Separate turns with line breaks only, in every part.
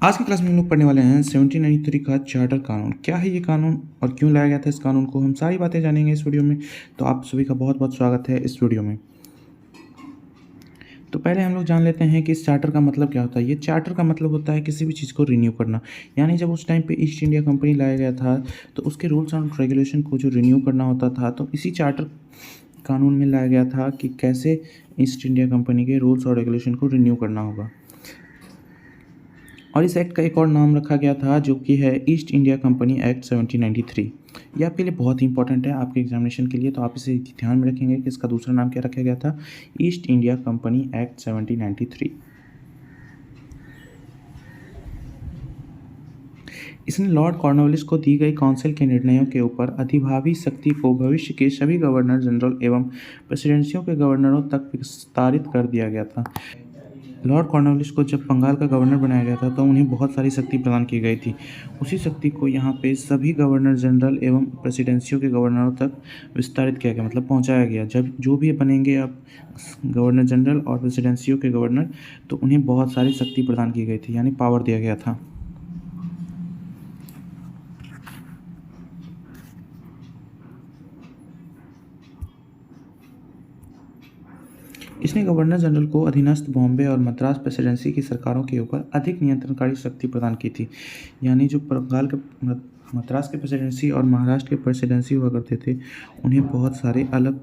आज की क्लास में हम लोग पढ़ने वाले हैं 1793 का चार्टर कानून। क्या है ये कानून और क्यों लाया गया था इस कानून को, हम सारी बातें जानेंगे इस वीडियो में। तो आप सभी का बहुत बहुत स्वागत है इस वीडियो में। तो पहले हम लोग जान लेते हैं कि इस चार्टर का मतलब क्या होता है। ये चार्टर का मतलब होता है किसी भी चीज़ को रिन्यू करना। यानी जब उस टाइम पे ईस्ट इंडिया कंपनी लाया गया था तो उसके रूल्स एंड रेगुलेशन को जो रिन्यू करना होता था, तो इसी चार्टर कानून में लाया गया था कि कैसे ईस्ट इंडिया कंपनी के रूल्स और रेगुलेशन को रिन्यू करना होगा। और इस एक्ट का एक और नाम रखा गया था जो कि है ईस्ट इंडिया कंपनी एक्ट 1793। ये आपके लिए बहुत ही इंपॉर्टेंट है आपके एग्जामिनेशन के लिए, तो आप इसे ध्यान में रखेंगे कि इसका दूसरा नाम क्या रखा गया था, ईस्ट इंडिया कंपनी एक्ट 1793। इसने लॉर्ड कॉर्नवालिस को दी गई काउंसिल के निर्णयों के ऊपर अधिभावी शक्ति को भविष्य के सभी गवर्नर जनरल एवं प्रेसिडेंसियों के गवर्नरों तक विस्तारित कर दिया गया था। लॉर्ड कॉर्नवालिस को जब बंगाल का गवर्नर बनाया गया था तो उन्हें बहुत सारी शक्ति प्रदान की गई थी। उसी शक्ति को यहाँ पे सभी गवर्नर जनरल एवं प्रेसिडेंसियों के गवर्नरों तक विस्तारित किया गया, मतलब पहुँचाया गया। जब जो भी बनेंगे अब गवर्नर जनरल और प्रेसिडेंसियों के गवर्नर, तो उन्हें बहुत सारी शक्ति प्रदान की गई थी, यानी पावर दिया गया था। इसने गवर्नर जनरल को अधीनस्थ बॉम्बे और मद्रास प्रेसिडेंसी की सरकारों के ऊपर अधिक नियंत्रणकारी शक्ति प्रदान की थी। यानी जो बंगाल के मद्रास के प्रेसिडेंसी और महाराष्ट्र के प्रेसिडेंसी हुआ करते थे, उन्हें बहुत सारे अलग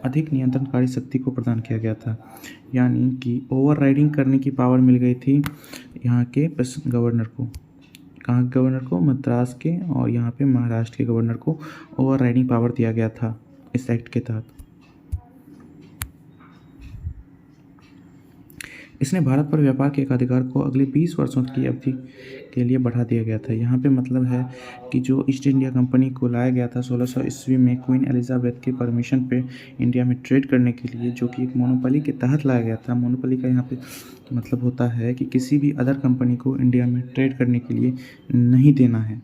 अधिक नियंत्रणकारी शक्ति को प्रदान किया गया था। यानी कि ओवर राइडिंग करने की पावर मिल गई थी यहाँ के गवर्नर को। कहाँ के गवर्नर को? मद्रास के, और यहाँ पे महाराष्ट्र के गवर्नर को ओवर राइडिंग पावर दिया गया था इस एक्ट के तहत। इसने भारत पर व्यापार के एकाधिकार को अगले 20 वर्षों की अवधि के लिए बढ़ा दिया गया था। यहाँ पे मतलब है कि जो ईस्ट इंडिया कंपनी को लाया गया था 1600 ईस्वी में क्वीन एलिजाबेथ के परमिशन पे इंडिया में ट्रेड करने के लिए, जो कि एक मोनोपोली के तहत लाया गया था। मोनोपोली का यहाँ पे मतलब होता है कि किसी भी अदर कंपनी को इंडिया में ट्रेड करने के लिए नहीं देना है।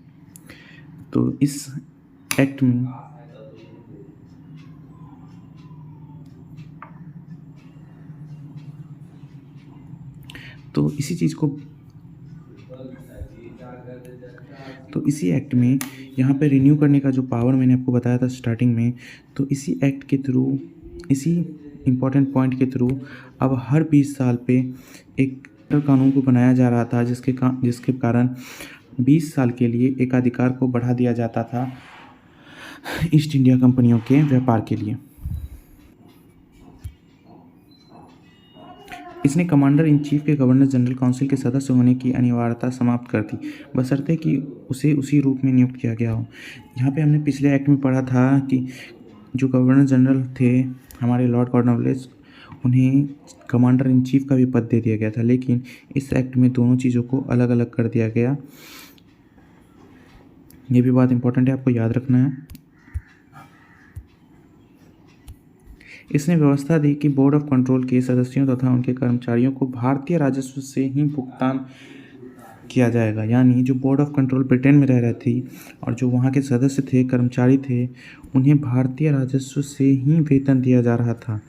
तो इस एक्ट में तो इसी चीज़ को तो इसी एक्ट में यहाँ पे रिन्यू करने का जो पावर मैंने आपको बताया था स्टार्टिंग में, तो इसी एक्ट के थ्रू, इसी इम्पॉर्टेंट पॉइंट के थ्रू अब हर 20 साल पे एक कानून को बनाया जा रहा था, जिसके कारण 20 साल के लिए एकाधिकार को बढ़ा दिया जाता था ईस्ट इंडिया कंपनियों के व्यापार के लिए। इसने कमांडर इन चीफ के गवर्नर जनरल काउंसिल के सदस्य होने की अनिवार्यता समाप्त कर दी, बशर्ते कि उसे उसी रूप में नियुक्त किया गया हो। यहाँ पे हमने पिछले एक्ट में पढ़ा था कि जो गवर्नर जनरल थे हमारे लॉर्ड कॉर्नवालिस, उन्हें कमांडर इन चीफ का भी पद दे दिया गया था, लेकिन इस एक्ट में दोनों चीज़ों को अलग अलग कर दिया गया। ये भी बात इंपॉर्टेंट है, आपको याद रखना है। इसने व्यवस्था दी कि बोर्ड ऑफ कंट्रोल के सदस्यों तथा उनके कर्मचारियों को भारतीय राजस्व से ही भुगतान किया जाएगा। यानी जो बोर्ड ऑफ कंट्रोल ब्रिटेन में रह रही थी और जो वहाँ के सदस्य थे, कर्मचारी थे, उन्हें भारतीय राजस्व से ही वेतन दिया जा रहा था।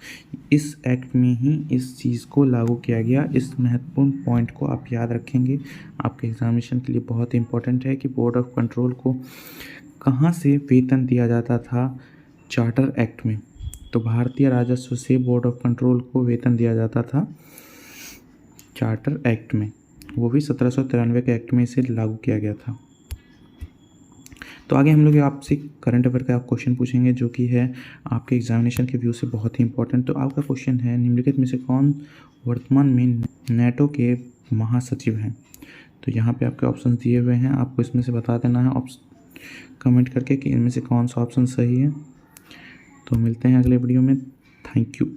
इस एक्ट में ही इस चीज़ को लागू किया गया। इस महत्वपूर्ण पॉइंट को आप याद रखेंगे, आपके एग्जामिनेशन के लिए बहुत इंपॉर्टेंट है कि बोर्ड ऑफ कंट्रोल को कहाँ से वेतन दिया जाता था चार्टर एक्ट में। तो भारतीय राजस्व से बोर्ड ऑफ कंट्रोल को वेतन दिया जाता था चार्टर एक्ट में, वो भी 1793 के एक्ट में इसे लागू किया गया था। तो आगे हम लोग आपसे करंट अफेयर का क्वेश्चन पूछेंगे, जो कि है आपके एग्जामिनेशन के व्यू से बहुत ही इंपॉर्टेंट। तो आपका क्वेश्चन है, निम्नलिखित में से कौन वर्तमान में नेटो के महासचिव हैं? तो यहाँ पे आपके ऑप्शन दिए हुए हैं, आपको इसमें से बता देना है कमेंट करके कि इनमें से कौन सा ऑप्शन सही है। तो मिलते हैं अगले वीडियो में। Thank you.